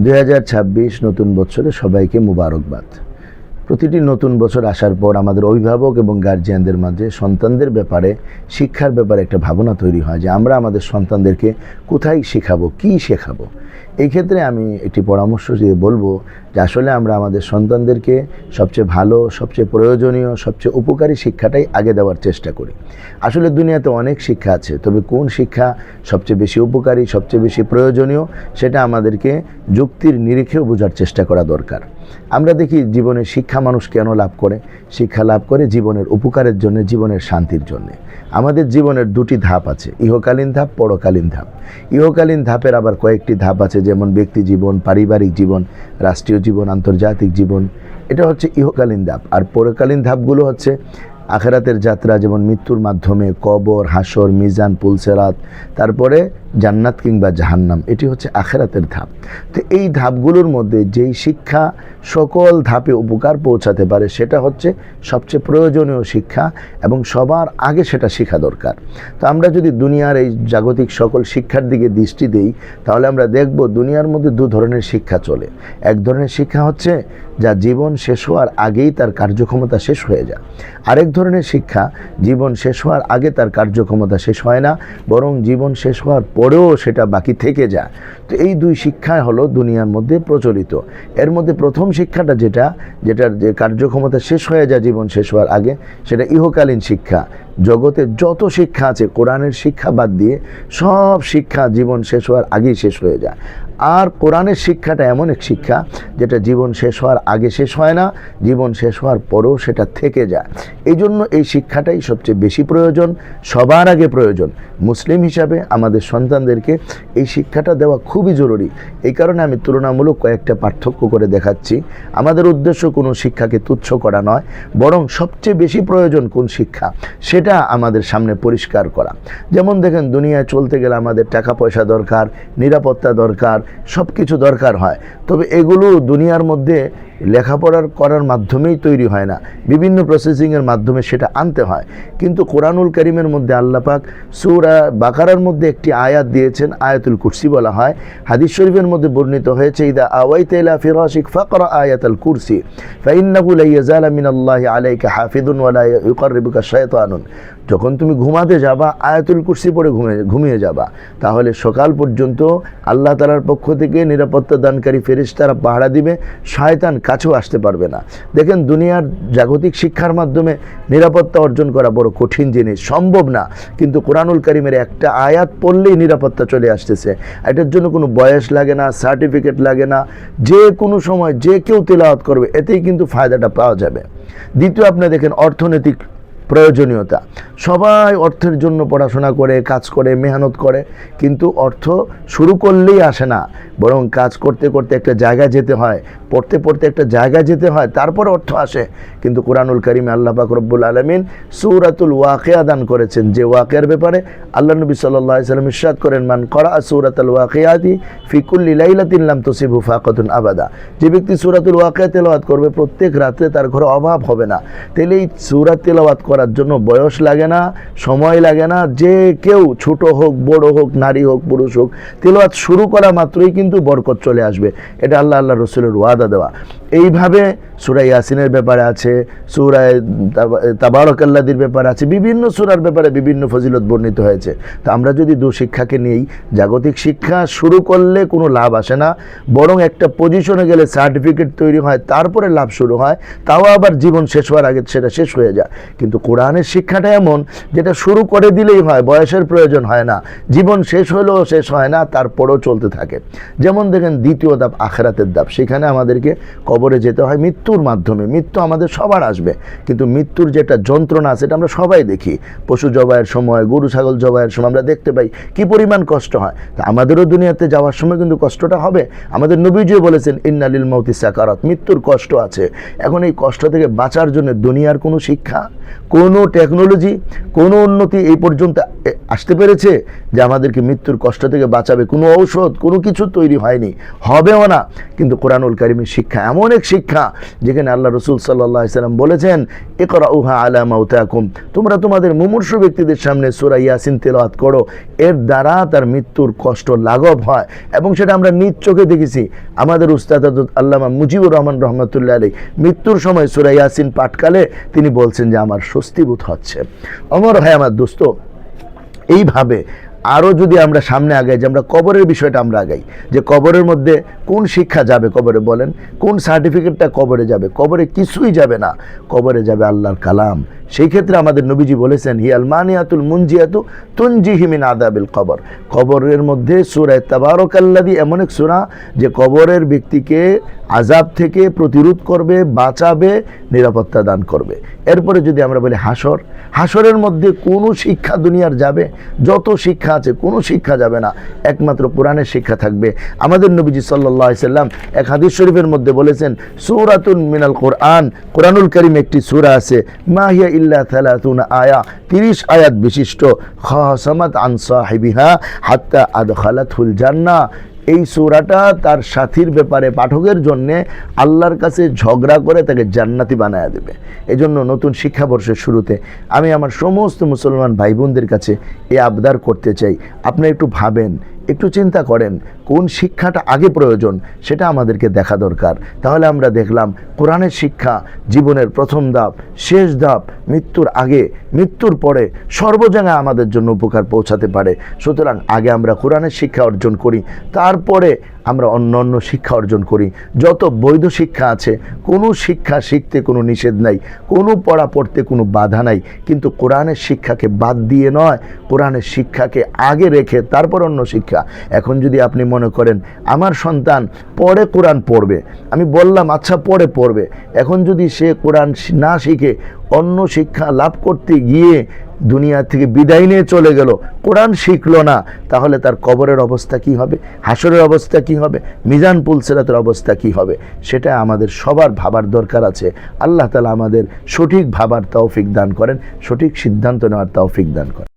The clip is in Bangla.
2026 নতুন বছরে সবাইকে মুবারকবাদ। প্রতিটি নতুন বছর আসার পর আমাদের অভিভাবক এবং গার্জিয়ানদের মাঝে সন্তানদের ব্যাপারে শিক্ষার ব্যাপারে একটা ভাবনা তৈরি হয় যে আমরা আমাদের সন্তানদেরকে কোথায় শেখাবো, কী শেখাবো। এই ক্ষেত্রে আমি একটি পরামর্শ দিয়ে বলবো যে আসলে আমরা আমাদের সন্তানদেরকে সবচেয়ে ভালো, সবচেয়ে প্রয়োজনীয়, সবচেয়ে উপকারী শিক্ষাটাই আগে দেওয়ার চেষ্টা করি। আসলে দুনিয়াতে অনেক শিক্ষা আছে, তবে কোন শিক্ষা সবচেয়ে বেশি উপকারী, সবচেয়ে বেশি প্রয়োজনীয়, সেটা আমাদেরকে যুক্তির নিরিখেও বোঝার চেষ্টা করা দরকার। আমরা দেখি জীবনে শিক্ষা মানুষ কেন লাভ করে? শিক্ষা লাভ করে জীবনের উপকারের জন্য, জীবনের শান্তির জন্য। আমাদের জীবনের দুটি ধাপ আছে, ইহকালীন ধাপ, পরকালীন ধাপ। ইহকালীন ধাপের আবার কয়েকটি ধাপ আছে, যেমন ব্যক্তি জীবন, পারিবারিক জীবন, রাষ্ট্রীয় জীবন, আন্তর্জাতিক জীবন। এটা হচ্ছে ইহকালীন ধাপ। আর পরকালীন ধাপগুলো হচ্ছে আখেরাতের যাত্রা, যেমন মৃত্যুর মাধ্যমে কবর, হাসর, মিজান, পুলসেরাত, তারপরে জান্নাত কিংবা জাহান্নাম। এটি হচ্ছে আখেরাতের ধাপ। তো এই ধাপগুলোর মধ্যে যেই শিক্ষা সকল ধাপে উপকার পৌঁছাতে পারে সেটা হচ্ছে সবচেয়ে প্রয়োজনীয় শিক্ষা, এবং সবার আগে সেটা শেখা দরকার। তো আমরা যদি দুনিয়ার এই জাগতিক সকল শিক্ষার দিকে দৃষ্টি দিই, তাহলে আমরা দেখব দুনিয়ার মধ্যে দু ধরনের শিক্ষা চলে। এক ধরনের শিক্ষা হচ্ছে যা জীবন শেষ হওয়ার আগেই তার কার্যক্ষমতা শেষ হয়ে যায়। আরেক ধরনের শিক্ষা জীবন শেষ হওয়ার আগে তার কার্যক্ষমতা শেষ হয় না, বরং জীবন শেষ হওয়ার পরেও সেটা বাকি থেকে যায়। তো এই দুই শিক্ষা হলো দুনিয়ার মধ্যে প্রচলিত। এর মধ্যে প্রথম শিক্ষাটা যেটার যে কার্যক্ষমতা শেষ হয়ে যায় জীবন শেষ হওয়ার আগে, সেটা ইহকালীন শিক্ষা। জগতে যত শিক্ষা আছে, কোরআনের শিক্ষা বাদ দিয়ে সব শিক্ষা জীবন শেষ হওয়ার আগেই শেষ হয়ে যায়। আর কোরআনের শিক্ষাটা এমন এক শিক্ষা যেটা জীবন শেষ হওয়ার আগে শেষ হয় না, জীবন শেষ হওয়ার পরেও সেটা থেকে যায়। এই জন্য এই শিক্ষাটাই সবচেয়ে বেশি প্রয়োজন, সবার আগে প্রয়োজন। মুসলিম হিসাবে আমাদের সন্তানদেরকে এই শিক্ষাটা দেওয়া খুবই জরুরি। এই কারণে আমি তুলনামূলক কয়েকটা পার্থক্য করে দেখাচ্ছি। আমাদের উদ্দেশ্য কোনো শিক্ষাকে তুচ্ছ করা নয়, বরং সবচেয়ে বেশি প্রয়োজন কোন শিক্ষা সেটা আমাদের সামনে পরিষ্কার করা। যেমন দেখেন, দুনিয়ায় চলতে গেলে আমাদের টাকা পয়সা দরকার, নিরাপত্তা দরকার, সব কিছু দরকার হয়। তবে এগুলো দুনিয়ার মধ্যে লেখাপড়ার করার মাধ্যমেই তৈরি হয় না, বিভিন্ন প্রসেসিংয়ের মাধ্যমে সেটা আনতে হয়। কিন্তু কোরআনুল কারীমের মধ্যে আল্লাহ পাক সূরা বাকারার মধ্যে একটি আয়াত দিয়েছেন, আয়াতুল কুরসি বলা হয়। হাদিস শরীফের মধ্যে বর্ণিত হয়েছে, ইদা আওয়াইতা ইলা ফিরাশিক ফাকরা আয়াতাল কুরসি ফাইন্নাহু লা ইয়াজালা মিনাল্লাহি আলাইকা হাফিজুন ওয়া লা ইউকাররিবুকা শায়তানুন। যখন তুমি ঘুমাতে যাবা, আয়াতুল কুরসি পড়ে ঘুমিয়ে যাবা, তাহলে সকাল পর্যন্ত আল্লাহ তাআলার পক্ষ থেকে নিরাপত্তা দানকারী ফেরেশতারা পাহারা দিবে, শয়তান কাছেও আসতে পারবে না। দেখেন, দুনিয়ার জাগতিক শিক্ষার মাধ্যমে নিরাপত্তা অর্জন করা বড় কঠিন জিনিস, সম্ভব না। কিন্তু কোরআনুল কারীমের একটা আয়াত পড়লেই নিরাপত্তা চলে আসতেছে। এটার জন্য কোনো বয়স লাগে না, সার্টিফিকেট লাগে না, যে কোনো সময় যে কেউ তেলাওয়াত করবে, এতেই কিন্তু ফায়দাটা পাওয়া যাবে। দ্বিতীয়, আপনি দেখেন অর্থনৈতিক প্রয়োজনীয়তা। সবাই অর্থের জন্য পড়াশোনা করে, কাজ করে, মেহনত করে, কিন্তু অর্থ শুরু করলেই আসে না, বরং কাজ করতে করতে একটা জায়গায় যেতে হয়, পড়তে পড়তে একটা জায়গায় যেতে হয়, তারপর অর্থ আসে। কিন্তু কোরআনুল কারীমে আল্লাহ পাক রব্বুল আলামিন সূরাতুল ওয়াকিয়া দান করেছেন, যে ওয়াকিয়ার ব্যাপারে আল্লাহ নবী সাল্লাল্লাহু আলাইহি ওয়াসাল্লাম ইরশাদ করেন, মান করা সূরাতুল ওয়াকিয়াতি ফি কুল্লি লাইলাতিন লাম তুসিবহু ফাকাতুন আবাদা। যে ব্যক্তি সূরাতুল ওয়াকিয়া তেলাওয়াত করবে, প্রত্যেক রাতে তার ঘরে অভাব হবে না। তাহলে এই সূরা তেলাওয়াত করার জন্য বয়স লাগে না, সময় লাগে না, যে কেউ ছোট হোক, বড় হোক, নারী হোক, পুরুষ হোক, তেলাওয়াত শুরু করা মাত্রই কিন্তু বরকত চলে আসবে। এটা আল্লাহ রাসূলের ওয়াদা দেওয়া। এইভাবে সূরা ইয়াসিনের ব্যাপারে আছে, সূরা তাবারাকাল্লাযীর ব্যাপারে আছে, বিভিন্ন সূরার ব্যাপারে বিভিন্ন ফজিলত বর্ণিত হয়েছে। তো আমরা যদি দু শিক্ষাকে নিয়েই, জাগতিক শিক্ষা শুরু করলে কোনো লাভ আসে না, বরং একটা পজিশনে গেলে সার্টিফিকেট তৈরি হয়, তারপরে লাভ শুরু হয়, তাও আবার জীবন শেষ হওয়ার আগে সেটা শেষ হয়ে যায়। কিন্তু কোরআনের শিক্ষাটা এমন, যেটা শুরু করে দিলেই হয়, বয়সের প্রয়োজন হয় না, জীবন শেষ হলেও শেষ হয় না, তারপরেও চলতে থাকে। যেমন দেখেন, দ্বিতীয় ধাপ আখিরাতের ধাপ। সেখানে আমাদেরকে কবরে যেতে হয় মৃত্যুর মাধ্যমে। মৃত্যু আমাদের সবার আসবে, কিন্তু মৃত্যুর যেটা যন্ত্রণা সেটা আমরা সবাই দেখি। পশু জবাইয়ের সময়, গরু ছাগল জবাইয়ের সময় আমরা দেখতে পাই কি পরিমাণ কষ্ট হয়। তা আমাদেরও দুনিয়াতে যাওয়ার সময় কিন্তু কষ্টটা হবে। আমাদের নবীজিও বলেছেন, ইন্না লিল মাউতি সাকারাত, মৃত্যুর কষ্ট আছে। এখন এই কষ্ট থেকে বাঁচার জন্য দুনিয়ার কোনো শিক্ষা, কোনো টেকনোলজি, কোনো উন্নতি এই পর্যন্ত আসতে পেরেছে যে আমাদেরকে মৃত্যুর কষ্ট থেকে বাঁচাবে? কোনো ঔষধ, কোনো কিছু তৈরি হয়নি, হবেও না। কিন্তু কোরআনুল কারীমের শিক্ষা এমন এক শিক্ষা, যেখানে আল্লাহ রসুল সাল্লাল্লাহু আলাইহি সাল্লাম বলেছেন, ইকরাউহা আলা মাউতাকুম, তোমরা তোমাদের মুমূর্ষু ব্যক্তিদের সামনে সূরা ইয়াসিন তেলাওয়াত করো, এর দ্বারা তার মৃত্যুর কষ্ট লাঘব হয়। এবং সেটা আমরা নিজ চোখে দেখেছি। আমাদের উস্তাদ হযরত আল্লামা মুজিবুর রহমান রহমতুল্লাহ আলাইহি মৃত্যুর সময় সূরা ইয়াসিন পাঠকালে তিনি বলছেন যে আমার স্বস্তিবোধ হচ্ছে। অমর হয় আমার দোস্ত, এইভাবে আরও যদি আমরা সামনে আগাই, যে আমরা কবরের বিষয়টা আমরা আগাই, যে কবরের মধ্যে কোন শিক্ষা যাবে কবরে, বলেন কোন সার্টিফিকেটটা কবরে যাবে? কবরে কিছুই যাবে না, কবরে যাবে আল্লাহর কালাম। সেই ক্ষেত্রে আমাদের নবীজি বলেছেন, হিয়াল মানিয়াতুল মুনজিয়াতু তুনজিহি মিন আযাবিল কবর, কবরের মধ্যে সূরা তাবারাকাল্লাযী এমন এক সূরা যে কবরের ব্যক্তিকে আযাব থেকে প্রতিরোধ করবে, বাঁচাবে, নিরাপত্তা দান করবে। এরপরে যদি আমরা বলি হাসর, হাসরের মধ্যে কোনো শিক্ষা দুনিয়ার যাবে? যত শিক্ষা আছে কোনো শিক্ষা যাবে না, একমাত্র কোরআনের শিক্ষা থাকবে। আমাদের নবীজি সাল্লাল্লাহু আলাইহি সাল্লাম এক হাদিস শরীফের মধ্যে বলেছেন, সূরাতুন মিনাল কোরআন, কোরআনুল কারীম একটি সূরা আছে, মা হিয়া ইল্লা 30 আয়া, 30 আয়াত বিশিষ্ট, খাসামাত আন সাহিবিহা হাত্তা আদখালাতুল জান্নাহ। এই সূরাটা তার সাথীর ব্যাপারে পাঠকের জন্য আল্লাহর কাছে ঝগড়া করে তাকে জান্নাতি বানায় দেবে। এজন্য নতুন শিক্ষাবর্ষের শুরুতে আমি আমার সমস্ত মুসলমান ভাই বোনদের কাছে এই আবদার করতে চাই, আপনি একটু ভাবেন, একটু চিন্তা করেন কোন শিক্ষাটা আগে প্রয়োজন, সেটা আমাদেরকে দেখা দরকার। তাহলে আমরা দেখলাম কোরআনের শিক্ষা জীবনের প্রথম ধাপ, শেষ ধাপ, মৃত্যুর আগে, মৃত্যুর পরে সর্বজায়গায় আমাদের জন্য উপকার পৌঁছাতে পারে। সুতরাং আগে আমরা কোরআনের শিক্ষা অর্জন করি, তারপরে আমরা অন্য অন্য শিক্ষা অর্জন করি। যত বৈধ শিক্ষা আছে, কোনো শিক্ষা শিখতে কোনো নিষেধ নাই, কোনো পড়া পড়তে কোনো বাধা নাই, কিন্তু কোরআনের শিক্ষাকে বাদ দিয়ে নয়, কোরআনের শিক্ষাকে আগে রেখে তারপর অন্য শিক্ষা। এখন যদি আপনি মনে করেন আমার সন্তান পরে কোরআন পড়বে, আমি বললাম আচ্ছা পরে পড়বে, এখন যদি সে কোরআন না শিখে অন্য শিক্ষা লাভ করতে গিয়ে দুনিয়া থেকে বিদায় নিয়ে চলে গেল, কোরআন শিখলো না, তাহলে তার কবরের অবস্থা কি হবে, হাসরের অবস্থা কি হবে, মিজান পুলসিরাতের অবস্থা কি হবে, সেটা আমাদের সবার ভাবার দরকার আছে। আল্লাহ তাআলা আমাদের সঠিক ভাবার তৌফিক দান করেন, সঠিক সিদ্ধান্ত নেওয়ার তৌফিক দান করেন।